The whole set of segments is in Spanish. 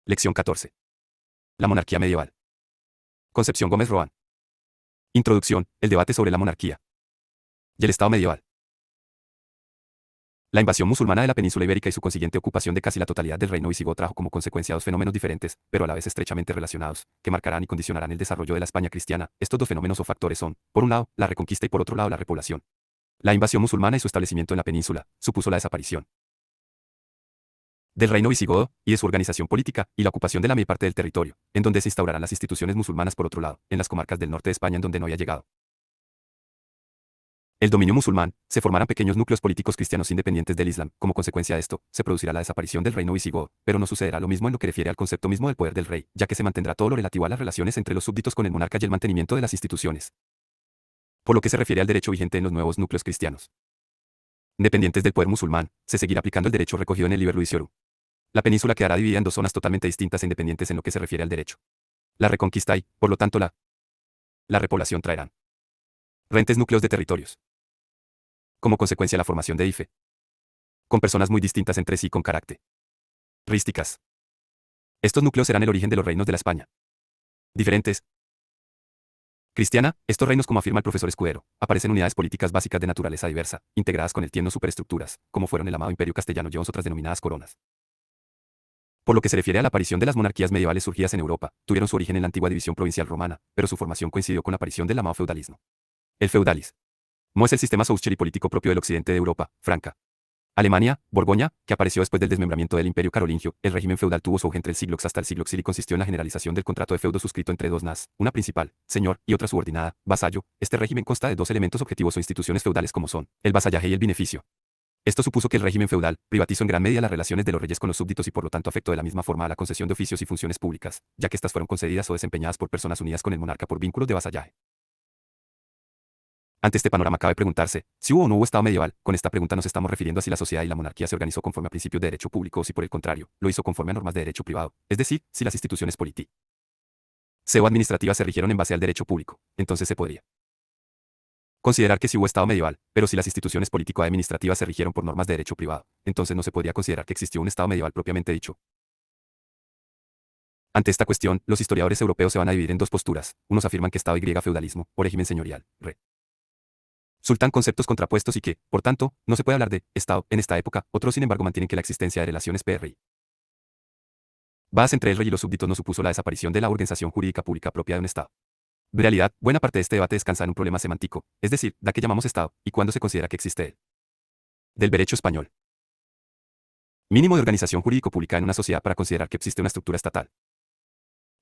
Lección 14. La monarquía medieval. Concepción Gómez Roán. Introducción, el debate sobre la monarquía y el Estado medieval. La invasión musulmana de la península ibérica y su consiguiente ocupación de casi la totalidad del reino visigodo trajo como consecuencia dos fenómenos diferentes, pero a la vez estrechamente relacionados, que marcarán y condicionarán el desarrollo de la España cristiana. Estos dos fenómenos o factores son, por un lado, la reconquista y por otro lado, la repoblación. La invasión musulmana y su establecimiento en la península supuso la desaparición del reino visigodo y de su organización política, y la ocupación de la mayor parte del territorio, en donde se instaurarán las instituciones musulmanas por otro lado, en las comarcas del norte de España en donde no había llegado el dominio musulmán, se formarán pequeños núcleos políticos cristianos independientes del Islam. Como consecuencia de esto, se producirá la desaparición del reino visigodo, pero no sucederá lo mismo en lo que refiere al concepto mismo del poder del rey, ya que se mantendrá todo lo relativo a las relaciones entre los súbditos con el monarca y el mantenimiento de las instituciones. Por lo que se refiere al derecho vigente en los nuevos núcleos cristianos independientes del poder musulmán, se seguirá aplicando el derecho recogido en el Liber Judiciorum. La península quedará dividida en dos zonas totalmente distintas e independientes en lo que se refiere al derecho. La reconquista y, por lo tanto, la repoblación traerán rentes núcleos de territorios. Como consecuencia, la formación de IFE, con personas muy distintas entre sí con características. Estos núcleos serán el origen de los reinos de la España diferentes cristiana. Estos reinos, como afirma el profesor Escudero, aparecen unidades políticas básicas de naturaleza diversa, integradas con el tiempo superestructuras, como fueron el amado Imperio Castellano y otras denominadas coronas. Por lo que se refiere a la aparición de las monarquías medievales surgidas en Europa, tuvieron su origen en la antigua división provincial romana, pero su formación coincidió con la aparición del llamado feudalismo. El feudalismo es el sistema social y político propio del occidente de Europa, Franca, Alemania, Borgoña, que apareció después del desmembramiento del Imperio Carolingio. El régimen feudal tuvo su auge entre el siglo X hasta el siglo X y consistió en la generalización del contrato de feudo suscrito entre dos nas, una principal, señor, y otra subordinada, vasallo. Este régimen consta de dos elementos objetivos o instituciones feudales como son, el vasallaje y el beneficio. Esto supuso que el régimen feudal privatizó en gran medida las relaciones de los reyes con los súbditos y por lo tanto afectó de la misma forma a la concesión de oficios y funciones públicas, ya que estas fueron concedidas o desempeñadas por personas unidas con el monarca por vínculos de vasallaje. Ante este panorama cabe preguntarse, si hubo o no hubo Estado medieval. Con esta pregunta nos estamos refiriendo a si la sociedad y la monarquía se organizó conforme a principios de derecho público o si por el contrario, lo hizo conforme a normas de derecho privado, es decir, si las instituciones políticas o administrativas se rigieron en base al derecho público, entonces se podría considerar que sí hubo Estado medieval, pero si las instituciones político-administrativas se rigieron por normas de derecho privado, entonces no se podría considerar que existió un Estado medieval propiamente dicho. Ante esta cuestión, los historiadores europeos se van a dividir en dos posturas. Unos afirman que Estado y feudalismo, o régimen señorial, resultan conceptos contrapuestos y que, por tanto, no se puede hablar de Estado en esta época. Otros, sin embargo, mantienen que la existencia de relaciones PRI basadas entre el rey y los súbditos no supuso la desaparición de la organización jurídica pública propia de un Estado. En realidad, buena parte de este debate descansa en un problema semántico, es decir, ¿de qué llamamos Estado y cuándo se considera que existe él? Del derecho español. Mínimo de organización jurídico-pública en una sociedad para considerar que existe una estructura estatal.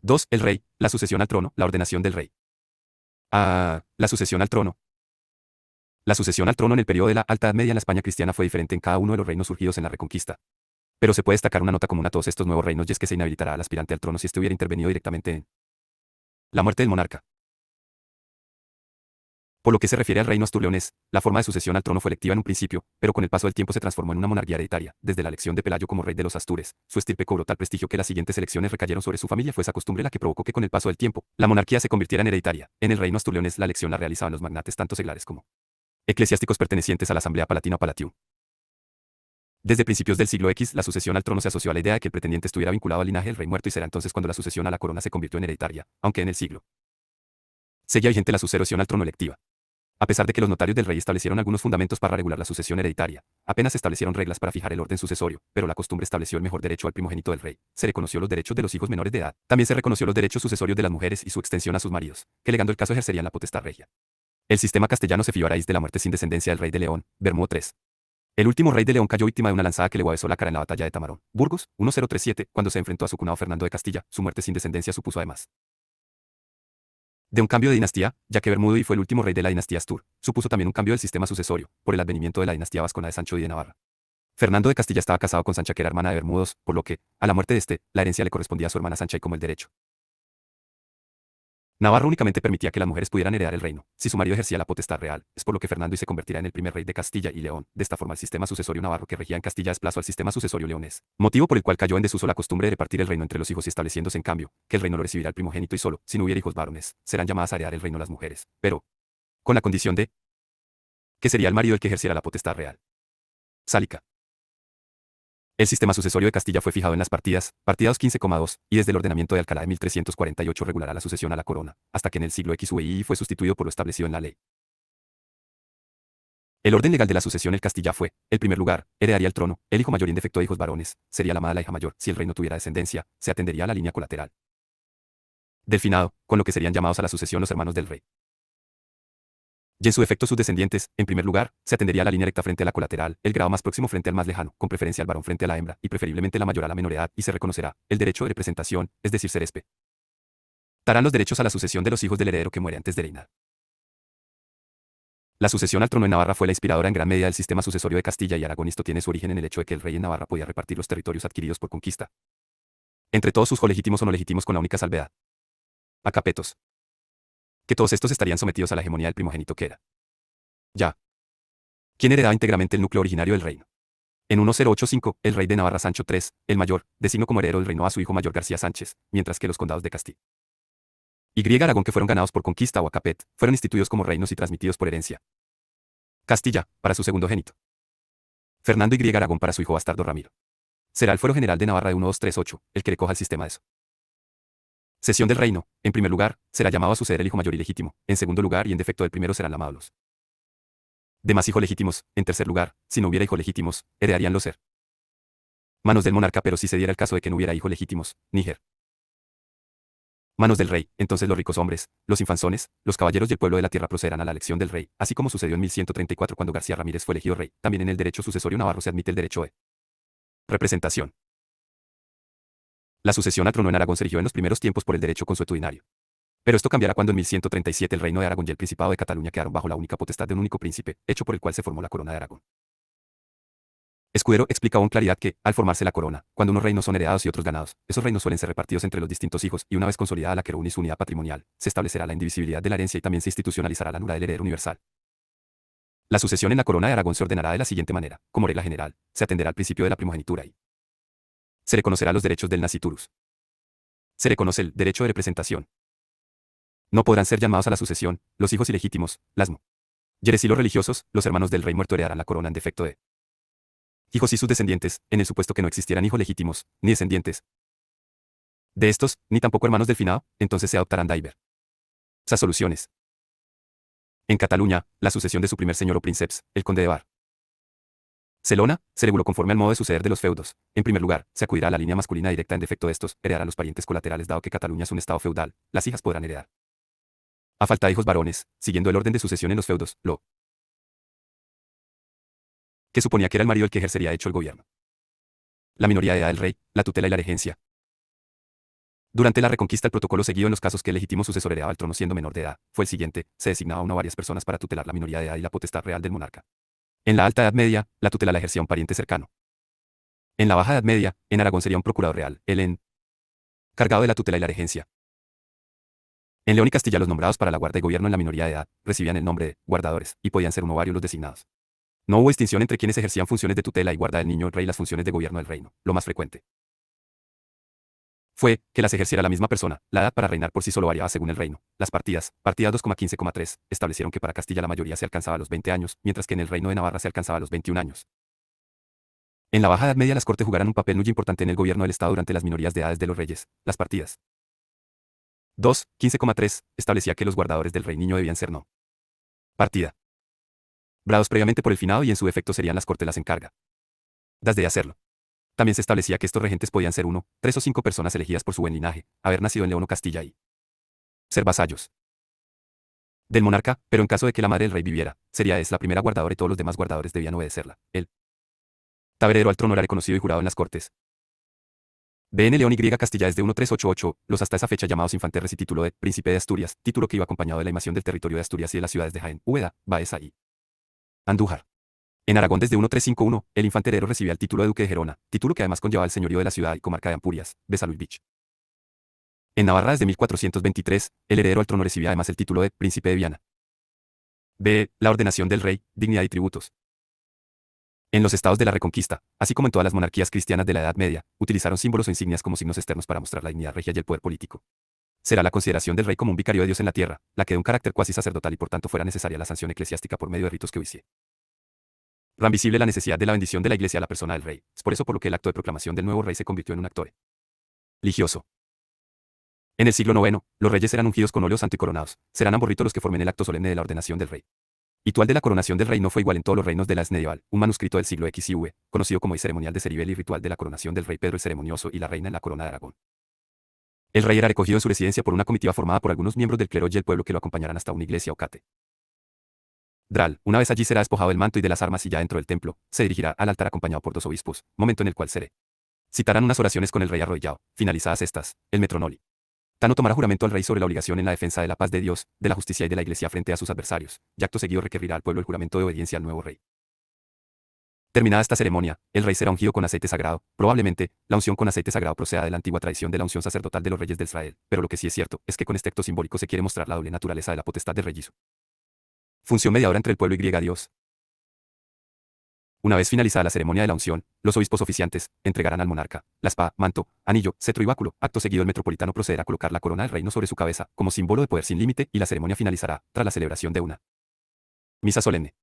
2. El rey, la sucesión al trono, la ordenación del rey. La sucesión al trono. La sucesión al trono en el periodo de la Alta Edad Media en la España cristiana fue diferente en cada uno de los reinos surgidos en la Reconquista. Pero se puede destacar una nota común a todos estos nuevos reinos y es que se inhabilitará al aspirante al trono si este hubiera intervenido directamente en la muerte del monarca. Por lo que se refiere al reino asturleonés, la forma de sucesión al trono fue electiva en un principio, pero con el paso del tiempo se transformó en una monarquía hereditaria. Desde la elección de Pelayo como rey de los Astures, su estirpe cobró tal prestigio que las siguientes elecciones recayeron sobre su familia. Fue esa costumbre la que provocó que con el paso del tiempo, la monarquía se convirtiera en hereditaria. En el reino asturleonés la elección la realizaban los magnates tanto seglares como eclesiásticos pertenecientes a la Asamblea Palatina o Palatium. Desde principios del siglo X, la sucesión al trono se asoció a la idea de que el pretendiente estuviera vinculado al linaje del rey muerto y será entonces cuando la sucesión a la corona se convirtió en hereditaria, aunque en el siglo seguía vigente la sucesión al trono electiva. A pesar de que los notarios del rey establecieron algunos fundamentos para regular la sucesión hereditaria, apenas se establecieron reglas para fijar el orden sucesorio, pero la costumbre estableció el mejor derecho al primogénito del rey. Se reconoció los derechos de los hijos menores de edad. También se reconoció los derechos sucesorios de las mujeres y su extensión a sus maridos, que legando el caso ejercerían la potestad regia. El sistema castellano se fió a raíz de la muerte sin descendencia del rey de León, Bermudo III. El último rey de León cayó víctima de una lanzada que le huevesó la cara en la batalla de Tamarón, Burgos, 1037, cuando se enfrentó a su cunado Fernando de Castilla. Su muerte sin descendencia supuso además de un cambio de dinastía, ya que Bermudo fue el último rey de la dinastía Astur, supuso también un cambio del sistema sucesorio, por el advenimiento de la dinastía vascona de Sancho I de Navarra. Fernando de Castilla estaba casado con Sancha, que era hermana de Bermudos, por lo que, a la muerte de este, la herencia le correspondía a su hermana Sancha y como el derecho Navarra únicamente permitía que las mujeres pudieran heredar el reino, si su marido ejercía la potestad real, es por lo que Fernando se convertirá en el primer rey de Castilla y León. De esta forma el sistema sucesorio navarro que regía en Castilla desplazó al sistema sucesorio leonés, motivo por el cual cayó en desuso la costumbre de repartir el reino entre los hijos y estableciéndose en cambio, que el reino lo recibirá el primogénito y solo, si no hubiera hijos varones, serán llamadas a heredar el reino las mujeres, pero con la condición de que sería el marido el que ejerciera la potestad real. Sálica. El sistema sucesorio de Castilla fue fijado en las partidas 15,2, y desde el ordenamiento de Alcalá de 1348 regulará la sucesión a la corona, hasta que en el siglo XVII fue sustituido por lo establecido en la ley. El orden legal de la sucesión en Castilla fue, en primer lugar, heredaría el trono, el hijo mayor y en defecto de hijos varones, sería la amada la hija mayor, si el rey no tuviera descendencia, se atendería a la línea colateral del finado, con lo que serían llamados a la sucesión los hermanos del rey. Y en su efecto sus descendientes, en primer lugar, se atendería a la línea recta frente a la colateral, el grado más próximo frente al más lejano, con preferencia al varón frente a la hembra, y preferiblemente la mayor a la menor edad, y se reconocerá el derecho de representación, es decir, se respetarán los derechos a la sucesión de los hijos del heredero que muere antes de reinar. La sucesión al trono en Navarra fue la inspiradora en gran medida del sistema sucesorio de Castilla y Aragón. Esto tiene su origen en el hecho de que el rey en Navarra podía repartir los territorios adquiridos por conquista entre todos sus colegítimos o no legítimos con la única salvedad, a capetos, que todos estos estarían sometidos a la hegemonía del primogénito que era ya quien heredaba íntegramente el núcleo originario del reino. En 1085, el rey de Navarra Sancho III, el mayor, designó como heredero del reino a su hijo mayor García Sánchez, mientras que los condados de Castilla y Aragón que fueron ganados por conquista o a capet, fueron instituidos como reinos y transmitidos por herencia. Castilla, para su segundo génito. Fernando y Aragón para su hijo bastardo Ramiro. Será el fuero general de Navarra de 1238, el que le coja el sistema de eso. Cesión del reino, en primer lugar, será llamado a suceder el hijo mayor ilegítimo, en segundo lugar y en defecto del primero serán llamados los demás hijos legítimos, en tercer lugar, si no hubiera hijos legítimos, heredarían los hermanos del monarca, pero si se diera el caso de que no hubiera hijos legítimos, Níger. Manos del rey, entonces los ricos hombres, los infanzones, los caballeros y el pueblo de la tierra procederán a la elección del rey, así como sucedió en 1134 cuando García Ramírez fue elegido rey. También en el derecho sucesorio navarro se admite el derecho de representación. La sucesión al trono en Aragón se erigió en los primeros tiempos por el derecho consuetudinario. Pero esto cambiará cuando en 1137 el reino de Aragón y el Principado de Cataluña quedaron bajo la única potestad de un único príncipe, hecho por el cual se formó la corona de Aragón. Escudero explica con claridad que, al formarse la corona, cuando unos reinos son heredados y otros ganados, esos reinos suelen ser repartidos entre los distintos hijos, y una vez consolidada la querún y su unidad patrimonial, se establecerá la indivisibilidad de la herencia y también se institucionalizará la nula del heredero universal. La sucesión en la corona de Aragón se ordenará de la siguiente manera: como regla general, se atenderá al principio de la primogenitura y se reconocerá los derechos del nasciturus. Se reconoce el derecho de representación. No podrán ser llamados a la sucesión los hijos ilegítimos, las mujeres y los religiosos, los hermanos del rey muerto heredarán la corona en defecto de hijos y sus descendientes, en el supuesto que no existieran hijos legítimos, ni descendientes de estos, ni tampoco hermanos del finado, entonces se adoptarán diversas soluciones. En Cataluña, la sucesión de su primer señor o princeps, el conde de Barcelona, se reguló conforme al modo de suceder de los feudos. En primer lugar, se acudirá a la línea masculina directa en defecto de estos, heredarán los parientes colaterales dado que Cataluña es un estado feudal, las hijas podrán heredar. A falta de hijos varones, siguiendo el orden de sucesión en los feudos, lo que suponía que era el marido el que ejercería hecho el gobierno. La minoría de edad del rey, la tutela y la regencia. Durante la Reconquista el protocolo seguido en los casos que el legítimo sucesor heredaba al trono siendo menor de edad, fue el siguiente: se designaba a una o varias personas para tutelar la minoría de edad y la potestad real del monarca. En la Alta Edad Media, la tutela la ejercía un pariente cercano. En la Baja Edad Media, en Aragón sería un procurador real, el encargado de la tutela y la regencia. En León y Castilla los nombrados para la guarda y gobierno en la minoría de edad, recibían el nombre de guardadores, y podían ser uno o varios los designados. No hubo distinción entre quienes ejercían funciones de tutela y guarda del niño rey y las funciones de gobierno del reino. Lo más frecuente fue que las ejerciera la misma persona. La edad para reinar por sí solo variaba según el reino. Las partidas 2,15,3, establecieron que para Castilla la mayoría se alcanzaba a los 20 años, mientras que en el reino de Navarra se alcanzaba a los 21 años. En la Baja Edad Media las cortes jugarán un papel muy importante en el gobierno del Estado durante las minorías de edades de los reyes. Las partidas 2,15,3, establecía que los guardadores del rey niño debían ser no partida brados previamente por el finado y en su defecto serían las cortes las encargadas de hacerlo. También se establecía que estos regentes podían ser 1, 3 o 5 personas elegidas por su buen linaje, haber nacido en León o Castilla y ser vasallos del monarca, pero en caso de que la madre del rey viviera, sería la primera guardadora y todos los demás guardadores debían obedecerla. El taberero al trono era reconocido y jurado en las cortes. BN León y Castilla es de 1388, los hasta esa fecha llamados infantes y título de príncipe de Asturias, título que iba acompañado de la invasión del territorio de Asturias y de las ciudades de Jaén, Úbeda, Baeza y Andújar. En Aragón desde 1351, el infante heredero recibía el título de duque de Gerona, título que además conllevaba el señorío de la ciudad y comarca de Ampurias, Besalú-Beach. En Navarra desde 1423, el heredero al trono recibía además el título de príncipe de Viana. B. La ordenación del rey, dignidad y tributos. En los estados de la Reconquista, así como en todas las monarquías cristianas de la Edad Media, utilizaron símbolos o insignias como signos externos para mostrar la dignidad regia y el poder político. Será la consideración del rey como un vicario de Dios en la tierra, la que de un carácter cuasi sacerdotal y por tanto fuera necesaria la sanción eclesiástica por medio de ritos que hubiese Ran visible la necesidad de la bendición de la iglesia a la persona del rey. Es por eso por lo que el acto de proclamación del nuevo rey se convirtió en un acto religioso. En el siglo IX, los reyes serán ungidos con óleo santo y coronados. Serán ambos ritos los que formen el acto solemne de la ordenación del rey. Ritual de la coronación del rey no fue igual en todos los reinos de la Edad medieval. Un manuscrito del siglo X y V, conocido como el ceremonial de Ceribel y ritual de la coronación del rey Pedro el Ceremonioso y la reina en la corona de Aragón. El rey era recogido en su residencia por una comitiva formada por algunos miembros del clero y el pueblo que lo acompañarán hasta una iglesia o catedral. Una vez allí será despojado del manto y de las armas y ya dentro del templo, se dirigirá al altar acompañado por dos obispos, momento en el cual se citarán unas oraciones con el rey arrodillado. Finalizadas estas, el metronoli Tano tomará juramento al rey sobre la obligación en la defensa de la paz de Dios, de la justicia y de la iglesia frente a sus adversarios, y acto seguido requerirá al pueblo el juramento de obediencia al nuevo rey. Terminada esta ceremonia, el rey será ungido con aceite sagrado. Probablemente, la unción con aceite sagrado proceda de la antigua tradición de la unción sacerdotal de los reyes de Israel, pero lo que sí es cierto es que con este acto simbólico se quiere mostrar la doble naturaleza de la potestad del rey y su función mediadora entre el pueblo y Dios. Una vez finalizada la ceremonia de la unción, los obispos oficiantes entregarán al monarca la espada, manto, anillo, cetro y báculo. Acto seguido el metropolitano procederá a colocar la corona del reino sobre su cabeza, como símbolo de poder sin límite, y la ceremonia finalizará tras la celebración de una misa solemne.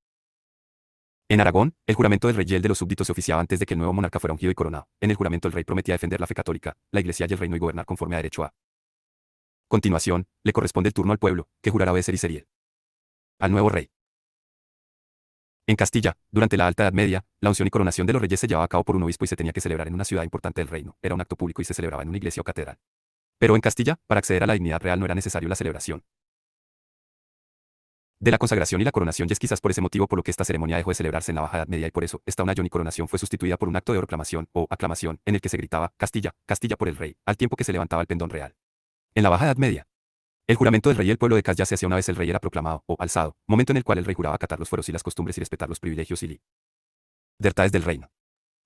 En Aragón, el juramento del rey y el de los súbditos se oficiaba antes de que el nuevo monarca fuera ungido y coronado. En el juramento el rey prometía defender la fe católica, la iglesia y el reino y gobernar conforme a derecho. A continuación, le corresponde el turno al pueblo, que jurará obedecer y servir al nuevo rey. En Castilla, durante la Alta Edad Media, la unción y coronación de los reyes se llevaba a cabo por un obispo y se tenía que celebrar en una ciudad importante del reino. Era un acto público y se celebraba en una iglesia o catedral. Pero en Castilla, para acceder a la dignidad real no era necesario la celebración de la consagración y la coronación, y es quizás por ese motivo por lo que esta ceremonia dejó de celebrarse en la Baja Edad Media y por eso esta unción y coronación fue sustituida por un acto de proclamación o aclamación en el que se gritaba Castilla, Castilla por el rey, al tiempo que se levantaba el pendón real. En la Baja Edad Media, el juramento del rey y el pueblo de Castilla se hacía una vez el rey era proclamado o alzado, momento en el cual el rey juraba acatar los fueros y las costumbres y respetar los privilegios y libertades del reino.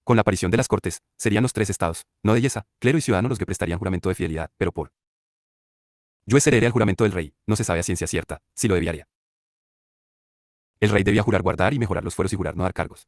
Con la aparición de las cortes, serían los tres estados, no de belleza, clero y ciudadano los que prestarían juramento de fidelidad, pero por yo seré el juramento del rey, no se sabe a ciencia cierta, si lo debía. El rey debía jurar guardar y mejorar los fueros y jurar no dar cargos.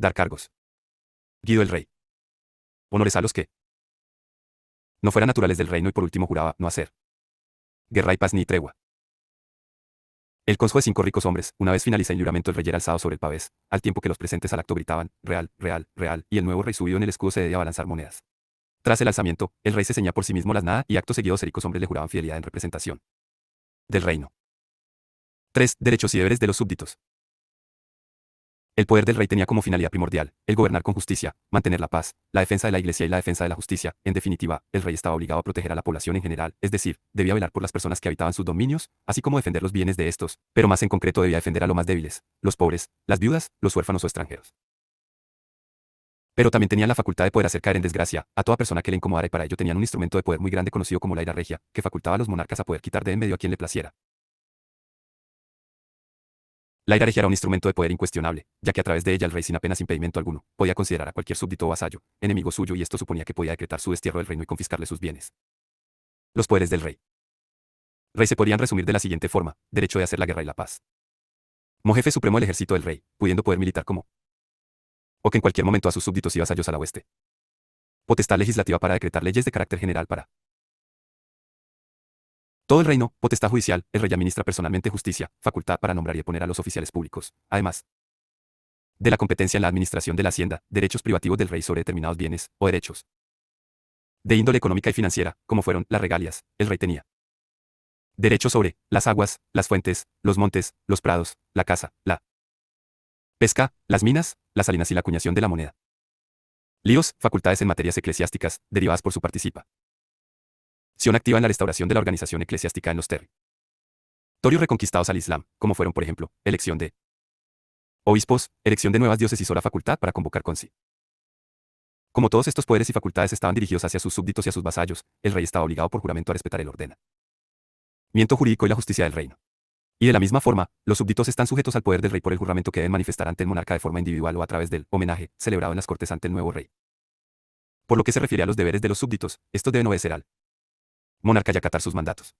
Dar cargos. Guido el rey. Honores a los que no fueran naturales del reino y por último juraba no hacer guerra y paz ni tregua. El consejo de 5 ricos hombres, una vez finaliza el juramento, el rey era alzado sobre el pavés, al tiempo que los presentes al acto gritaban, real, real, real, y el nuevo rey subido en el escudo se debía balanzar monedas. Tras el alzamiento, el rey se ceñía por sí mismo las nada y acto seguido 2 ricos hombres le juraban fidelidad en representación del reino. 3. Derechos y deberes de los súbditos. El poder del rey tenía como finalidad primordial el gobernar con justicia, mantener la paz, la defensa de la iglesia y la defensa de la justicia. En definitiva, el rey estaba obligado a proteger a la población en general, es decir, debía velar por las personas que habitaban sus dominios, así como defender los bienes de estos, pero más en concreto debía defender a los más débiles, los pobres, las viudas, los huérfanos o extranjeros. Pero también tenían la facultad de poder hacer caer en desgracia a toda persona que le incomodara y para ello tenían un instrumento de poder muy grande conocido como la ira regia, que facultaba a los monarcas a poder quitar de en medio a quien le placiera. La ira regia era un instrumento de poder incuestionable, ya que a través de ella el rey sin apenas impedimento alguno podía considerar a cualquier súbdito o vasallo enemigo suyo y esto suponía que podía decretar su destierro del reino y confiscarle sus bienes. Los poderes del rey. Rey se podrían resumir de la siguiente forma: derecho de hacer la guerra y la paz. Como jefe supremo del ejército del rey, pudiendo poder militar como o que en cualquier momento a sus súbditos y vasallos a la hueste. Potestad legislativa para decretar leyes de carácter general para todo el reino. Potestad judicial, el rey administra personalmente justicia, facultad para nombrar y poner a los oficiales públicos. Además de la competencia en la administración de la hacienda, derechos privativos del rey sobre determinados bienes o derechos de índole económica y financiera, como fueron las regalias, el rey tenía derechos sobre las aguas, las fuentes, los montes, los prados, la caza, la pesca, las minas, las salinas y la acuñación de la moneda. Líos, facultades en materias eclesiásticas, derivadas por su participación activa en la restauración de la organización eclesiástica en los territorios reconquistados al Islam, como fueron por ejemplo, elección de obispos, elección de nuevas diócesis o la facultad para convocar concilios. Como todos estos poderes y facultades estaban dirigidos hacia sus súbditos y a sus vasallos, el rey estaba obligado por juramento a respetar el ordenamiento jurídico y la justicia del reino. Y de la misma forma, los súbditos están sujetos al poder del rey por el juramento que deben manifestar ante el monarca de forma individual o a través del homenaje celebrado en las cortes ante el nuevo rey. Por lo que se refiere a los deberes de los súbditos, estos deben obedecer al monarca y acatar sus mandatos.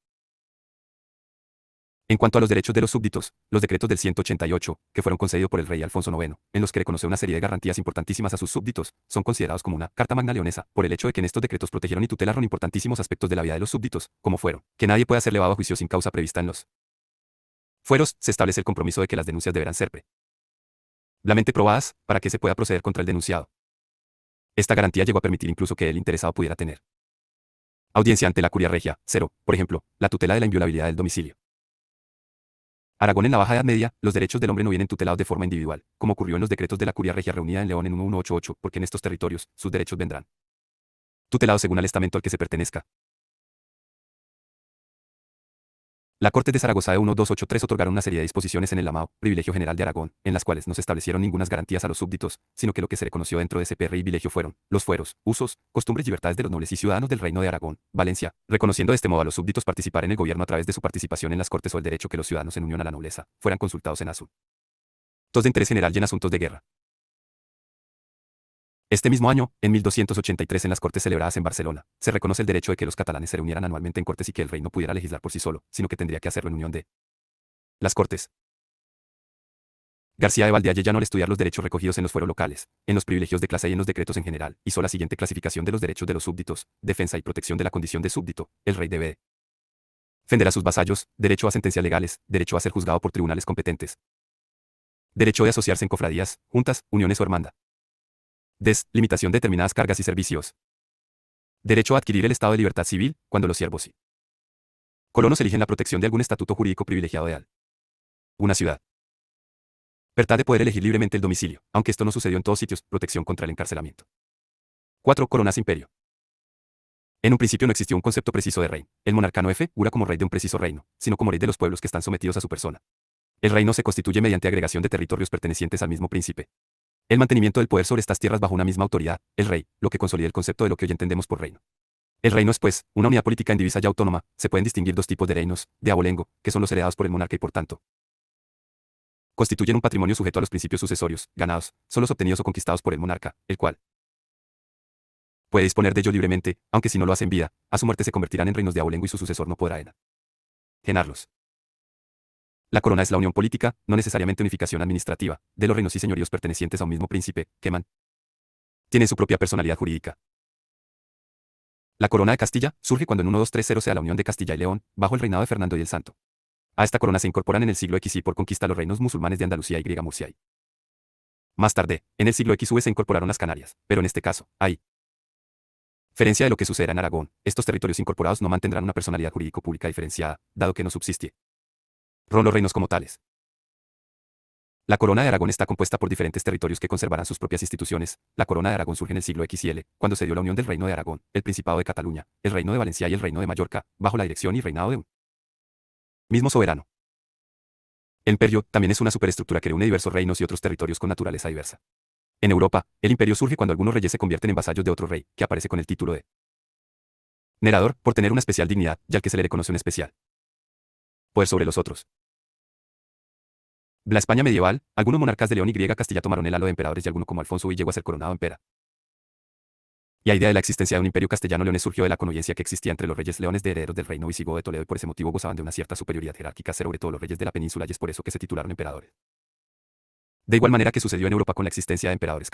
En cuanto a los derechos de los súbditos, los decretos del 188, que fueron concedidos por el rey Alfonso IX, en los que reconoce una serie de garantías importantísimas a sus súbditos, son considerados como una Carta Magna Leonesa, por el hecho de que en estos decretos protegieron y tutelaron importantísimos aspectos de la vida de los súbditos, como fueron que nadie pueda ser llevado a juicio sin causa prevista en los fueros. Se establece el compromiso de que las denuncias deberán ser previamente probadas, para que se pueda proceder contra el denunciado. Esta garantía llegó a permitir incluso que el interesado pudiera tener audiencia ante la curia regia. 0. Por ejemplo, la tutela de la inviolabilidad del domicilio. Aragón. En la Baja Edad Media, los derechos del hombre no vienen tutelados de forma individual, como ocurrió en los decretos de la curia regia reunida en León en 1188, porque en estos territorios, sus derechos vendrán tutelados según el estamento al que se pertenezca. La Corte de Zaragoza de 1283 otorgaron una serie de disposiciones en el llamado Privilegio General de Aragón, en las cuales no se establecieron ningunas garantías a los súbditos, sino que lo que se reconoció dentro de ese privilegio fueron los fueros, usos, costumbres y libertades de los nobles y ciudadanos del Reino de Aragón, Valencia, reconociendo de este modo a los súbditos participar en el gobierno a través de su participación en las Cortes o el derecho que los ciudadanos en unión a la nobleza fueran consultados en asuntos de interés general y en asuntos de guerra. Este mismo año, en 1283 en las Cortes celebradas en Barcelona, se reconoce el derecho de que los catalanes se reunieran anualmente en Cortes y que el rey no pudiera legislar por sí solo, sino que tendría que hacerlo en unión de las Cortes. García de Valdealle ya no al estudiar los derechos recogidos en los fueros locales, en los privilegios de clase y en los decretos en general, hizo la siguiente clasificación de los derechos de los súbditos: defensa y protección de la condición de súbdito. El rey debe defender a sus vasallos, derecho a sentencias legales, derecho a ser juzgado por tribunales competentes, derecho de asociarse en cofradías, juntas, uniones o hermandades, limitación de determinadas cargas y servicios, derecho a adquirir el estado de libertad civil, cuando los siervos y colonos eligen la protección de algún estatuto jurídico privilegiado de una ciudad. Libertad de poder elegir libremente el domicilio, aunque esto no sucedió en todos sitios. Protección contra el encarcelamiento. 4. Coronas imperio. En un principio no existió un concepto preciso de rey. El monarca no figura como rey de un preciso reino, sino como rey de los pueblos que están sometidos a su persona. El reino se constituye mediante agregación de territorios pertenecientes al mismo príncipe. El mantenimiento del poder sobre estas tierras bajo una misma autoridad, el rey, lo que consolida el concepto de lo que hoy entendemos por reino. El reino es, pues, una unidad política indivisa y autónoma. Se pueden distinguir dos tipos de reinos, de abolengo, que son los heredados por el monarca y por tanto constituyen un patrimonio sujeto a los principios sucesorios, ganados, son los obtenidos o conquistados por el monarca, el cual puede disponer de ellos libremente, aunque si no lo hace en vida, a su muerte se convertirán en reinos de abolengo y su sucesor no podrá enajenarlos. La corona es la unión política, no necesariamente unificación administrativa, de los reinos y señoríos pertenecientes a un mismo príncipe, que tiene su propia personalidad jurídica. La corona de Castilla surge cuando en 1230 sea la unión de Castilla y León, bajo el reinado de Fernando y el Santo. A esta corona se incorporan en el siglo XI por conquista los reinos musulmanes de Andalucía y Griega Murcia. Más tarde, en el siglo XV se incorporaron las Canarias, pero en este caso, hay diferencia de lo que sucederá en Aragón, estos territorios incorporados no mantendrán una personalidad jurídico-pública diferenciada, dado que no subsiste los reinos como tales. La corona de Aragón está compuesta por diferentes territorios que conservarán sus propias instituciones. La corona de Aragón surge en el siglo XL, cuando se dio la unión del reino de Aragón, el Principado de Cataluña, el reino de Valencia y el reino de Mallorca, bajo la dirección y reinado de un mismo soberano. El imperio también es una superestructura que reúne diversos reinos y otros territorios con naturaleza diversa. En Europa, el imperio surge cuando algunos reyes se convierten en vasallos de otro rey, que aparece con el título de nerador, por tener una especial dignidad, ya al que se le reconoce un especial poder sobre los otros. La España medieval, algunos monarcas de León y Griega Castilla tomaron el halo de emperadores y alguno como Alfonso I llegó a ser coronado empera. Y la idea de la existencia de un imperio castellano-leonés surgió de la connivencia que existía entre los reyes leones de herederos del reino visigodo de Toledo y por ese motivo gozaban de una cierta superioridad jerárquica sobre todos los reyes de la península y es por eso que se titularon emperadores. De igual manera que sucedió en Europa con la existencia de emperadores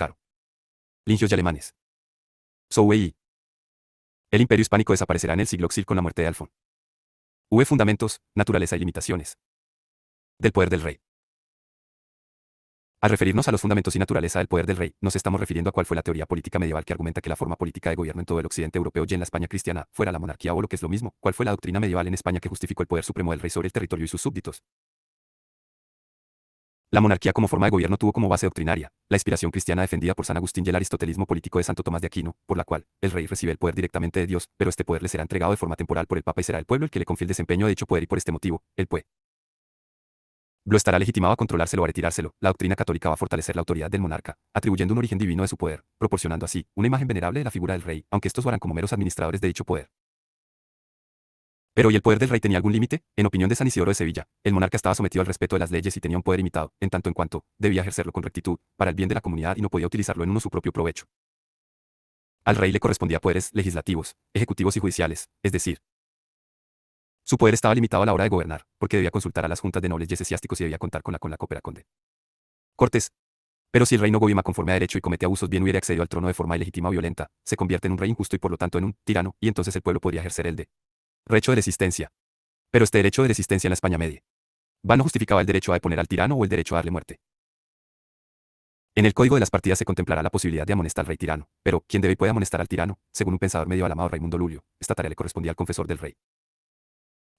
lingios y alemanes. El imperio hispánico desaparecerá en el siglo XI con la muerte de Alfón. Fundamentos, naturaleza y limitaciones del poder del rey. Al referirnos a los fundamentos y naturaleza del poder del rey, nos estamos refiriendo a cuál fue la teoría política medieval que argumenta que la forma política de gobierno en todo el occidente europeo y en la España cristiana fuera la monarquía o lo que es lo mismo, cuál fue la doctrina medieval en España que justificó el poder supremo del rey sobre el territorio y sus súbditos. La monarquía como forma de gobierno tuvo como base doctrinaria la inspiración cristiana defendida por San Agustín y el aristotelismo político de Santo Tomás de Aquino, por la cual el rey recibe el poder directamente de Dios, pero este poder le será entregado de forma temporal por el Papa y será el pueblo el que le confíe el desempeño de dicho poder y por este motivo, el pueblo estará legitimado a controlárselo o a retirárselo. La doctrina católica va a fortalecer la autoridad del monarca, atribuyendo un origen divino de su poder, proporcionando así una imagen venerable de la figura del rey, aunque estos lo harán como meros administradores de dicho poder. Pero ¿y el poder del rey tenía algún límite? En opinión de San Isidoro de Sevilla, el monarca estaba sometido al respeto de las leyes y tenía un poder limitado, en tanto en cuanto debía ejercerlo con rectitud, para el bien de la comunidad y no podía utilizarlo en uno su propio provecho. Al rey le correspondía poderes legislativos, ejecutivos y judiciales, es decir, su poder estaba limitado a la hora de gobernar, porque debía consultar a las juntas de nobles y eclesiásticos y debía contar con la cooperación de Cortes. Pero si el rey no gobierna conforme a derecho y comete abusos bien hubiera accedido al trono de forma ilegítima o violenta, se convierte en un rey injusto y por lo tanto en un tirano, y entonces el pueblo podría ejercer el derecho de resistencia. Pero este derecho de resistencia en la España media no justificaba el derecho a deponer al tirano o el derecho a darle muerte. En el Código de las Partidas se contemplará la posibilidad de amonestar al rey tirano, pero ¿quién debe y puede amonestar al tirano? Según un pensador medieval llamado Raimundo Lulio, esta tarea le correspondía al confesor del rey.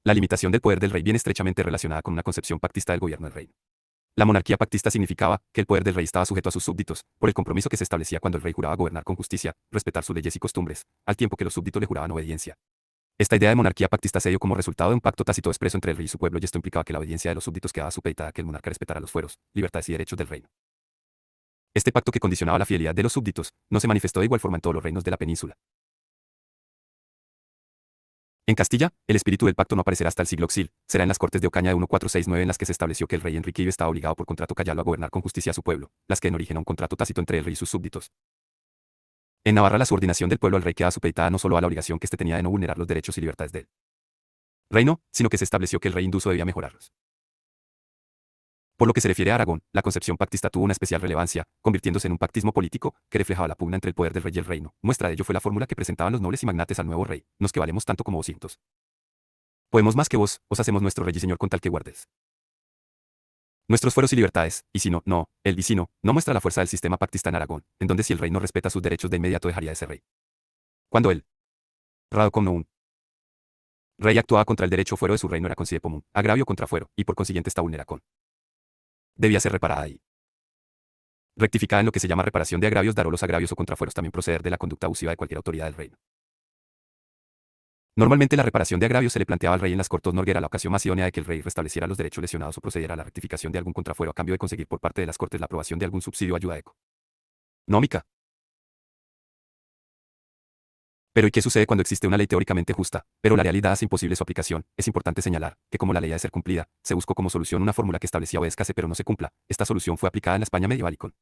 La limitación del poder del rey viene estrechamente relacionada con una concepción pactista del gobierno del reino. La monarquía pactista significaba que el poder del rey estaba sujeto a sus súbditos, por el compromiso que se establecía cuando el rey juraba gobernar con justicia, respetar sus leyes y costumbres, al tiempo que los súbditos le juraban obediencia. Esta idea de monarquía pactista se dio como resultado de un pacto tácito expreso entre el rey y su pueblo y esto implicaba que la obediencia de los súbditos quedaba supeditada a que el monarca respetara los fueros, libertades y derechos del reino. Este pacto que condicionaba la fidelidad de los súbditos no se manifestó de igual forma en todos los reinos de la península. En Castilla, el espíritu del pacto no aparecerá hasta el siglo XIL, será en las Cortes de Ocaña de 1469 en las que se estableció que el rey Enrique I estaba obligado por contrato callado a gobernar con justicia a su pueblo, las que den origen a un contrato tácito entre el rey y sus súbditos. En Navarra la subordinación del pueblo al rey queda supeditada no solo a la obligación que éste tenía de no vulnerar los derechos y libertades del reino, sino que se estableció que el rey induso debía mejorarlos. Por lo que se refiere a Aragón, la concepción pactista tuvo una especial relevancia, convirtiéndose en un pactismo político que reflejaba la pugna entre el poder del rey y el reino. Muestra de ello fue la fórmula que presentaban los nobles y magnates al nuevo rey: nos que valemos tanto como vosotros. Podemos más que vos, os hacemos nuestro rey y señor con tal que guardes nuestros fueros y libertades, y si no, no, el vicino, no muestra la fuerza del sistema pactista en Aragón, en donde si el rey no respeta sus derechos de inmediato dejaría de ser rey. Cuando él, rado como un rey actuaba contra el derecho fuero de su reino era considerado como un agravio contra fuero, y por consiguiente esta vulneración debía ser reparada y rectificada en lo que se llama reparación de agravios. Dar los agravios o contrafueros también proceder de la conducta abusiva de cualquier autoridad del reino. Normalmente la reparación de agravios se le planteaba al rey en las Cortes Norguera la ocasión más idónea de que el rey restableciera los derechos lesionados o procediera a la rectificación de algún contrafuero a cambio de conseguir por parte de las Cortes la aprobación de algún subsidio o ayuda económica. Pero ¿y qué sucede cuando existe una ley teóricamente justa, pero la realidad hace imposible su aplicación? Es importante señalar que como la ley ha de ser cumplida, se buscó como solución una fórmula que establecía obedézcase pero no se cumpla. Esta solución fue aplicada en la España medieval y con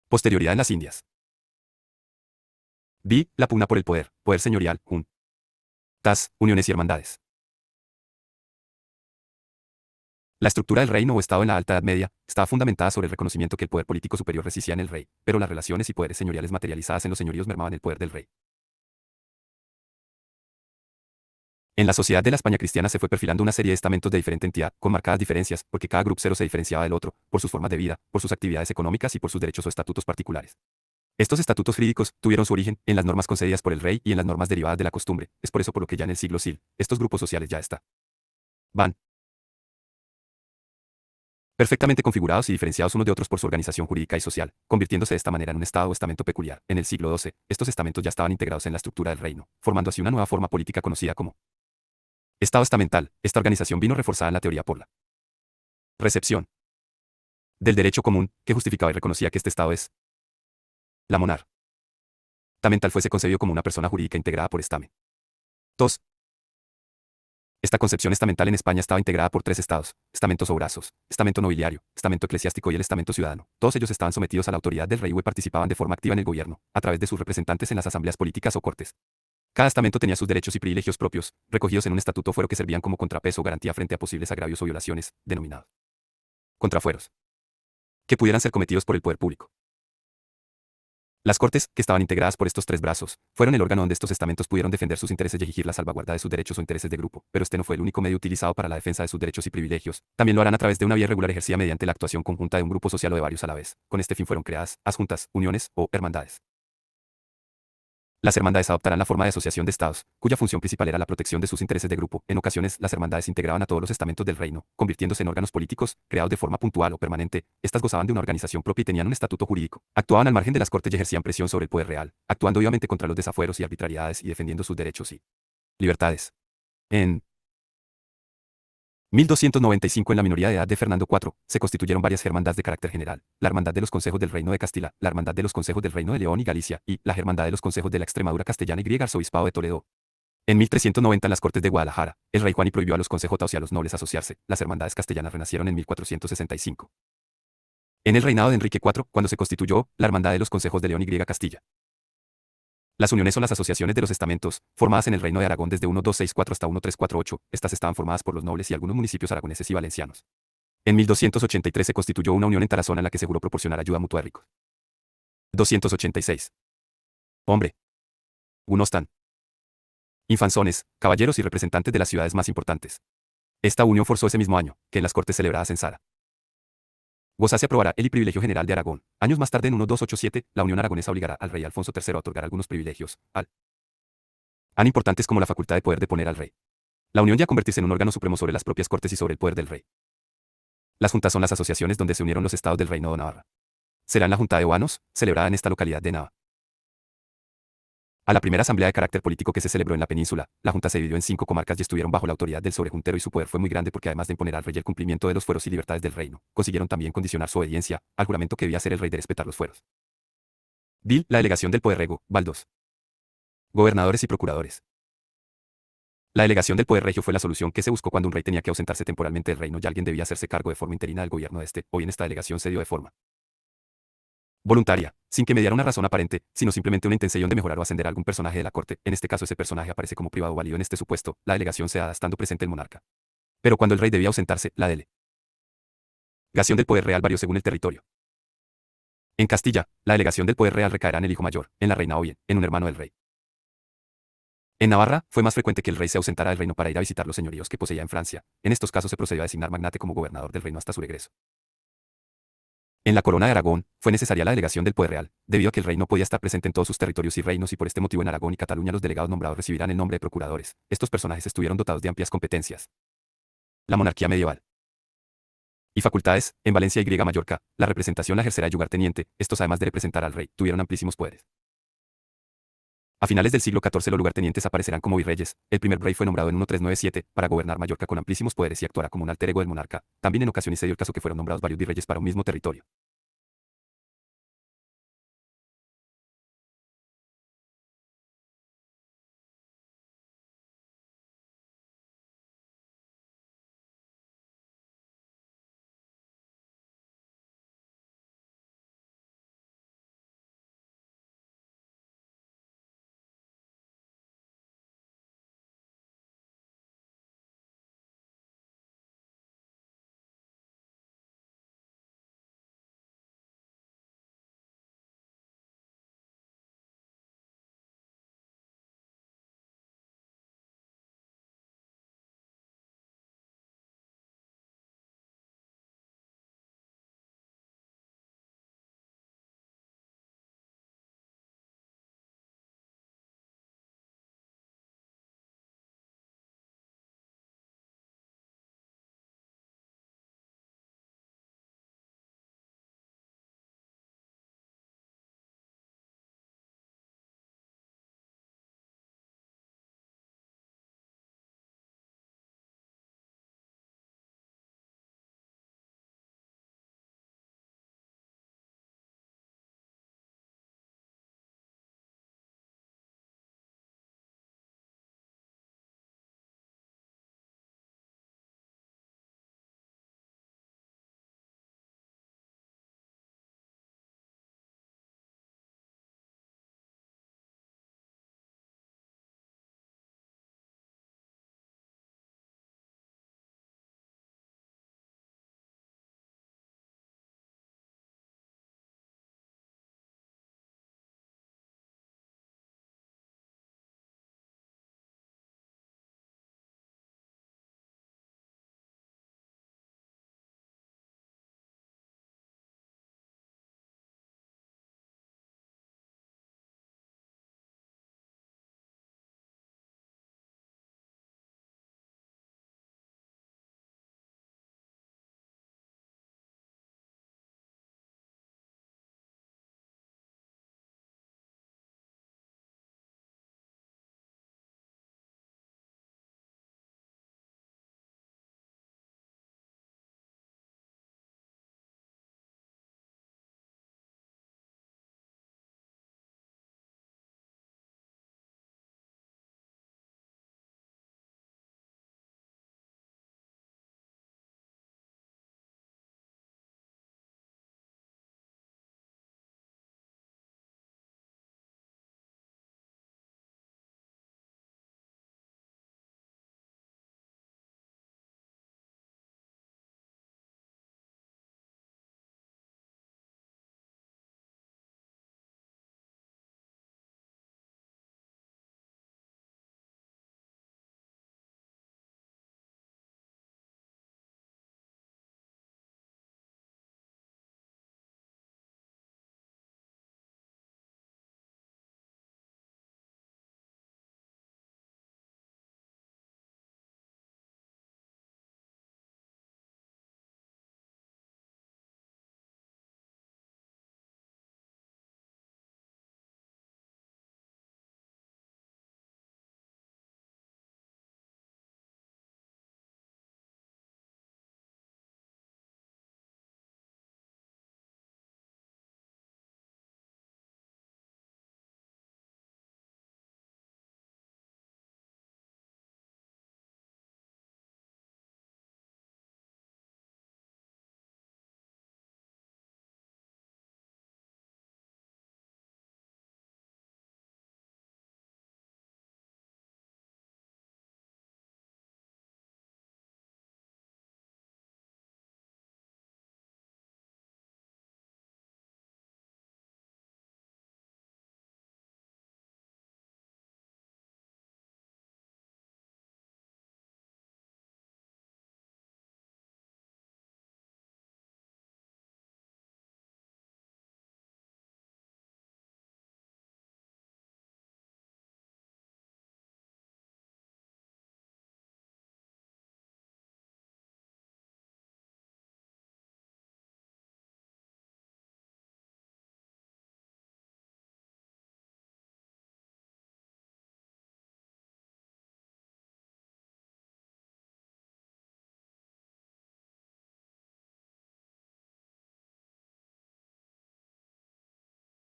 posterioridad en las Indias. La pugna por el poder señorial, juntas, uniones y hermandades. La estructura del reino o estado en la Alta Edad Media estaba fundamentada sobre el reconocimiento que el poder político superior residía en el rey, pero las relaciones y poderes señoriales materializadas en los señoríos mermaban el poder del rey. En la sociedad de la España cristiana se fue perfilando una serie de estamentos de diferente entidad, con marcadas diferencias, porque cada grupero se diferenciaba del otro, por sus formas de vida, por sus actividades económicas y por sus derechos o estatutos particulares. Estos estatutos jurídicos tuvieron su origen en las normas concedidas por el rey y en las normas derivadas de la costumbre. Es por eso por lo que ya en el siglo SIL, estos grupos sociales ya van perfectamente configurados y diferenciados unos de otros por su organización jurídica y social, convirtiéndose de esta manera en un estado o estamento peculiar. En el siglo XII, estos estamentos ya estaban integrados en la estructura del reino, formando así una nueva forma política conocida como estado estamental. Esta organización vino reforzada en la teoría por la recepción del derecho común, que justificaba y reconocía que este estado es la monarquía. Estamental fuese concebido como una persona jurídica integrada por estamen. 2. Esta concepción estamental en España estaba integrada por tres estados: estamentos o brazos, estamento nobiliario, estamento eclesiástico y el estamento ciudadano. Todos ellos estaban sometidos a la autoridad del rey y participaban de forma activa en el gobierno, a través de sus representantes en las asambleas políticas o cortes. Cada estamento tenía sus derechos y privilegios propios, recogidos en un estatuto fuero que servían como contrapeso o garantía frente a posibles agravios o violaciones, denominados contrafueros, que pudieran ser cometidos por el poder público. Las cortes, que estaban integradas por estos tres brazos, fueron el órgano donde estos estamentos pudieron defender sus intereses y exigir la salvaguarda de sus derechos o intereses de grupo, pero este no fue el único medio utilizado para la defensa de sus derechos y privilegios. También lo harán a través de una vía regular ejercida mediante la actuación conjunta de un grupo social o de varios a la vez. Con este fin fueron creadas adjuntas, uniones o hermandades. Las hermandades adoptarán la forma de asociación de estados, cuya función principal era la protección de sus intereses de grupo. En ocasiones, las hermandades integraban a todos los estamentos del reino, convirtiéndose en órganos políticos, creados de forma puntual o permanente. Estas gozaban de una organización propia y tenían un estatuto jurídico. Actuaban al margen de las cortes y ejercían presión sobre el poder real, actuando vivamente contra los desafueros y arbitrariedades y defendiendo sus derechos y libertades. En 1295, en la minoría de edad de Fernando IV, se constituyeron varias hermandades de carácter general: la Hermandad de los Consejos del Reino de Castilla, la Hermandad de los Consejos del Reino de León y Galicia, y la Hermandad de los Consejos de la Extremadura castellana y griega Arzobispado de Toledo. En 1390, en las Cortes de Guadalajara, el rey Juan y prohibió a los consejotas y a los nobles asociarse. Las hermandades castellanas renacieron en 1465. En el reinado de Enrique IV, cuando se constituyó la Hermandad de los Consejos de León y griega Castilla. Las uniones o las asociaciones de los estamentos, formadas en el Reino de Aragón desde 1264 hasta 1348, estas estaban formadas por los nobles y algunos municipios aragoneses y valencianos. En 1283 se constituyó una unión en Tarazona en la que se juró proporcionar ayuda mutua a ricos. 286. Hombre. Gunostan. Infanzones, caballeros y representantes de las ciudades más importantes. Esta unión forzó ese mismo año, que en las cortes celebradas en Sara gozase aprobará el privilegio general de Aragón. Años más tarde, en 1287, la Unión Aragonesa obligará al rey Alfonso III a otorgar algunos privilegios, tan importantes como la facultad de poder deponer al rey. La unión ya convertirse en un órgano supremo sobre las propias cortes y sobre el poder del rey. Las juntas son las asociaciones donde se unieron los estados del Reino de Navarra. Será en la Junta de Oanos, celebrada en esta localidad de Navarra. A la primera asamblea de carácter político que se celebró en la península, la Junta se dividió en 5 comarcas y estuvieron bajo la autoridad del sobrejuntero, y su poder fue muy grande porque, además de imponer al rey el cumplimiento de los fueros y libertades del reino, consiguieron también condicionar su obediencia al juramento que debía hacer el rey de respetar los fueros. Dil, la delegación del poder rego, baldos. Gobernadores y procuradores. La delegación del poder regio fue la solución que se buscó cuando un rey tenía que ausentarse temporalmente del reino y alguien debía hacerse cargo de forma interina del gobierno de este. Hoy en esta delegación se dio de forma voluntaria, sin que mediara una razón aparente, sino simplemente una intención de mejorar o ascender a algún personaje de la corte. En este caso, ese personaje aparece como privado válido. En este supuesto, la delegación se da estando presente el monarca. Pero cuando el rey debía ausentarse, la delegación del poder real varió según el territorio. En Castilla, la delegación del poder real recaerá en el hijo mayor, en la reina o bien, en un hermano del rey. En Navarra, fue más frecuente que el rey se ausentara del reino para ir a visitar los señoríos que poseía en Francia. En estos casos se procedió a designar magnate como gobernador del reino hasta su regreso. En la corona de Aragón, fue necesaria la delegación del poder real, debido a que el rey no podía estar presente en todos sus territorios y reinos, y por este motivo en Aragón y Cataluña los delegados nombrados recibirán el nombre de procuradores. Estos personajes estuvieron dotados de amplias competencias. La monarquía medieval. Y facultades: en Valencia y griega Mallorca, la representación la ejercerá el lugarteniente. Estos, además de representar al rey, tuvieron amplísimos poderes. A finales del siglo XIV, los lugartenientes aparecerán como virreyes. El primer rey fue nombrado en 1397 para gobernar Mallorca con amplísimos poderes y actuará como un alter ego del monarca. También en ocasiones se dio el caso que fueron nombrados varios virreyes para un mismo territorio.